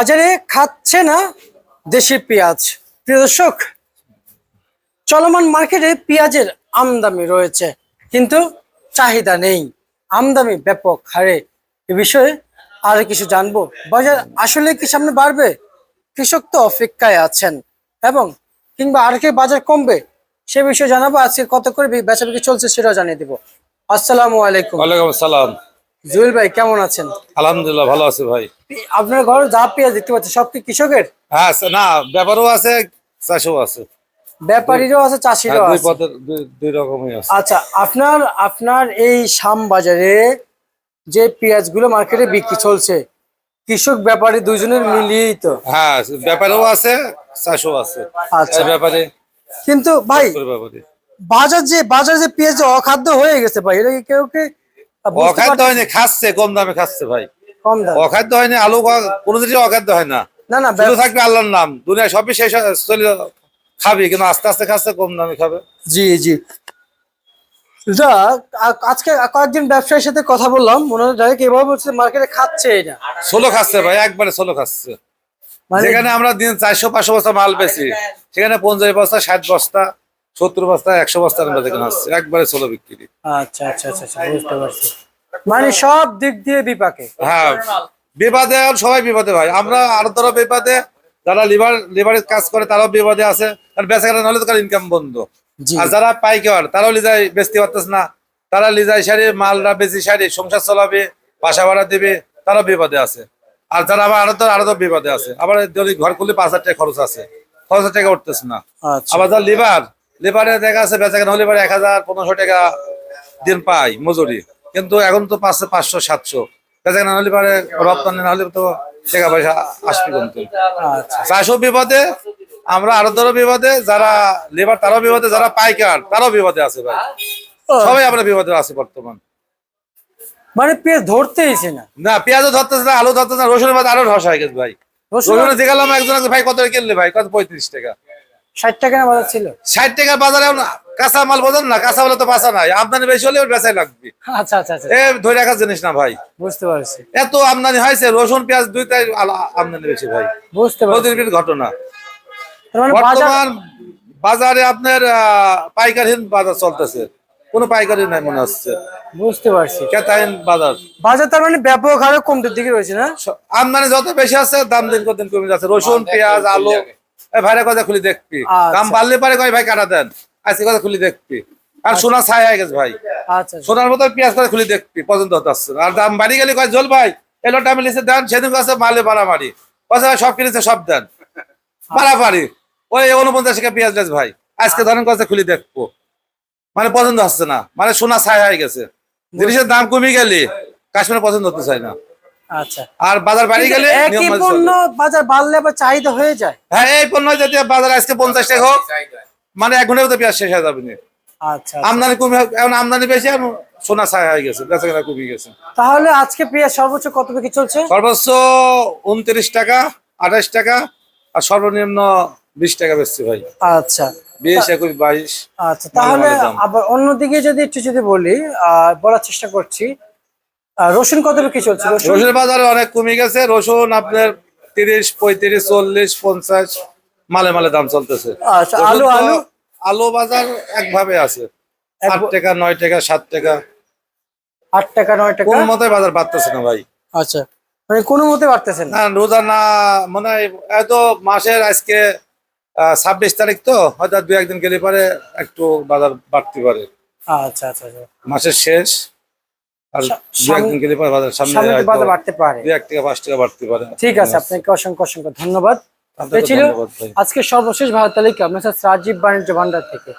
বাজারে খাচ্ছে না দেশি পেঁয়াজ। প্রিয় দর্শক, চলমান মার্কেটে পেঁয়াজের আমদানি রয়েছে, কিন্তু চাহিদা নেই, আমদানি ব্যাপক হারে। এ বিষয়ে আরো কিছু জানবো। বাজার আসলে কি সামনে বাড়বে? কৃষক তো অপেক্ষায় আছেন, এবং কিংবা আর কি বাজার কমবে সে বিষয়ে জানাবো। আজকে কত করে বেচা বিক্রি চলছে সেটাও জানিয়ে দিব। আসসালামু আলাইকুম। ওয়ালাইকুম আসসালাম। জুয়েল ভাই, কেমন আছেন? আলহামদুলিল্লাহ ভালো আছে ভাই। আপনার ঘরে যা পেঁয়াজ দেখতে পাচ্ছি সব কি কৃষকের? হ্যাঁ, না ব্যাপারও আছে, চাষও আছে। ব্যাপারীরও আছে, চাষিরও দুই আছে। পদের দুই রকমই আছে। আচ্ছা, আপনার আপনার এই শাম বাজারে যে পেঁয়াজ গুলো মার্কেটে বিক্রি চলছে, কৃষক ব্যাপারী দুইজনের মিলিয়েই তো? হ্যাঁ, ব্যাপারও আছে, চাষও আছে। আচ্ছা, ব্যাপারে কিন্তু ভাই ব্যাপারে বাজার যে পেঁয়াজ অখাদ্য হয়ে গেছে ভাই, এটা কি কেউ কি বুঝতে অখাদ্য পারছে? হয়নি, খাচ্ছে কম দামে খাচ্ছে ভাই। কম দাম? অখাদ্য হয়নি, আলু কোনো জিনিস অখাদ্য হয় না। না না, শুধু থাকবে আল্লাহর নাম, দুনিয়া সবই শেষ চলে খাবি, কিন্তু আস্তে আস্তে খাচ্ছে, কম দামে খাবে। জি জি। আজকে কয়েকজন ব্যবসায়ীর সাথে কথা বললাম, মনে হয় ডাইরেক্ট এভাবে বলছে মার্কেটে খাচ্ছে এটা। ষোলো খাচ্ছে ভাই, একবারে ষোলো খাচ্ছে। মানে যেখানে আমরা দিন 400-500 বস্তা মাল বেশি, সেখানে 50 বস্তা, 60 বস্তা, 70 বস্তা, 100 বস্তা আমরা দেখে আসছে, একবারে ষোলো বিক্রি। আচ্ছা আচ্ছা আচ্ছা আচ্ছা, বুঝতে পারছি। মানে সব দিক দিয়ে বিপাকে। হ্যাঁ, বিবাদে আর সবাই বিপদে ভাই। আমরা আরো ধরো বিপদে, যারা লিভারের কাজ করে তারাও বিপদে আছে, কারণ বেচা কেনা নাহলে তো কার ইনকাম বন্ধ। জি। আর যারা পাইকার তারাও লিজাই বেচতে পারতেছে না, তারা লিজাই সারি মালরা বেশি সারি সংসার চালাবে, বাসা ভাড়া দেবে, তারাও বিপদে আছে। আর যারা আবার আরো তো বিপদে আছে। আবার যদি ঘর খুললে 5,000 টাকা খরচ আছে, 5,000 টাকা উঠতেছে না। আচ্ছা। আবার যারা লিভারে দেখা আছে বেচা কেনা হলে 1,000-1,500 টাকা দিন পাই মজুরি, কিন্তু এখন তো পাচ্ছে 500-700। বেচা কেনা হলে পারে, রপ্তানি না হলে তো টাকা পয়সা আসবে কিন্তু। আচ্ছা চাষও বিপদে, আমরা আরো ধরো বিপদে, যারা লেবার তারাও বিপদে, যারা পাইকার তারাও বিপদে আছে ভাই। সবাই আমরা বিপদে আছি বর্তমান। মানে পেঁয়াজ ধরতেইছে না। না, পেঁয়াজও ধরতেছে না, আলু ধরতেছে না, রসুনের বাজার আরো ধসা হয়ে গেছে ভাই। রসুনে দেখালাম একজন ভাই কত কিনলে ভাই, কত 35 টাকা। 60 টাকা না বাজার ছিল? 60 টাকা বাজারে কাঁচা মাল বোঝেন না, কাঁচা মালে তো বাঁচা নাই, আমদানি বেশি হলে ওর বেচাই লাগবে। আচ্ছা আচ্ছা আচ্ছা, ধরে রাখার জিনিস না ভাই। বুঝতে পারছি। এত আমদানি হয়েছে, রসুন পেঁয়াজ দুইটাই আমদানি বেশি ভাই। বুঝতে পারছি। প্রতিদিন ঘটনা। তার মানে বাজার বর্তমান বাজারে আপনার পাইকারহীন বাজার চলতেছে, কোনো পাইকারি নাই মনে হচ্ছে, বুঝতে পারছি। ক্রেতাহীন বাজার। বাজার তার মানে ব্যাপক হারে কমতে দিকে রয়েছে না? আমদানি যত বেশি আছে, দাম দিন দিন কমে যাচ্ছে। রসুন পেঁয়াজ আলু ভাইরা কথা খুলি দেখবি, দাম বাড়লে পারে কয় ভাই কাটা দেন, আজকে কথা খুলি দেখবি। আর সোনা ছাই হয়ে গেছে ভাই, আচ্ছা। সোনার মতো পেঁয়াজ কথা খুলি দেখবি পর্যন্ত হতে আসছে। আর দাম বাড়ি গেলে কয় জল ভাই এলোটা আমি লিখে দেন, সেদিন কাছে মালে মারামারি, সব কিনেছে সব দেন মারামারি। ওই 49 টাকা পেঁয়াজ বেচ ভাই, আজকে ধরেন কথা খুলি দেখবো, মানে পছন্দ হচ্ছে না, মানে সোনা ছাই হয়ে গেছে। জিনিসের দাম কমে গেলে কাশ্মীরে পছন্দ হতে চায় না। আচ্ছা। আর বাজার বাড়ি গেলে একই পণ্য বাজার বাড়লে আবার চাহিদা হয়ে যায়। হ্যাঁ, এই পণ্য যদি বাজারে আজকে 50 টাকা হোক, মানে 1 ঘন্টার মধ্যে পেঁয়াজ শেষ হয়ে যাবে না। আচ্ছা। আমদানি কমে, এখন আমদানি বেশি, এখন সোনা ছাই হয়ে গেছে, বেচা কেনা কমে গেছে। তাহলে আজকে পেঁয়াজ সর্বোচ্চ কত বিক্রি চলছে? সর্বোচ্চ 29 টাকা, 28 টাকা, আর সর্বনিম্ন 20 টাকা বেচছে ভাই। আচ্ছা, 20, 21, 22। আচ্ছা। তাহলে আবার অন্যদিকে যদি বলি, বলার চেষ্টা করছি, রসুন কত বিক্রি চলছে? রসুনের বাজারে অনেক কমে গেছে। রসুন আপনার 30, 35, 40, 50 মালে মালে দাম চলতেছে। আচ্ছা। আলু বাজার একভাবে আছে, 8 টাকা, 9 টাকা, 7 টাকা, 8 টাকা, 9 টাকা, কোন মতে বাজার বাড়তেছে না ভাই। আচ্ছা, মানে কোনো মতে বাড়তেছে না। রোজা না, মনে হয় এত মাসের আজকে 26 তারিখ, তো হয়তো 2-1 দিন গেলে পরে একটু বাজার বাড়তে পারে। আচ্ছা আচ্ছা আচ্ছা, মাসের শেষ আর 2-1 দিন গেলে পরে বাজার সামনে বাজার বাড়তে পারে, 2-1 টাকা 5 টাকা বাড়তে পারে। ঠিক আছে, আপনাকে অসংখ্য অসংখ্য ধন্যবাদ। ছিল ধন্যবাদ ভাই। আজকে সর্বশেষ ভারত তালিকা আপনার সাথে রাজীব বাণিজ্য ভান্ডার থেকে।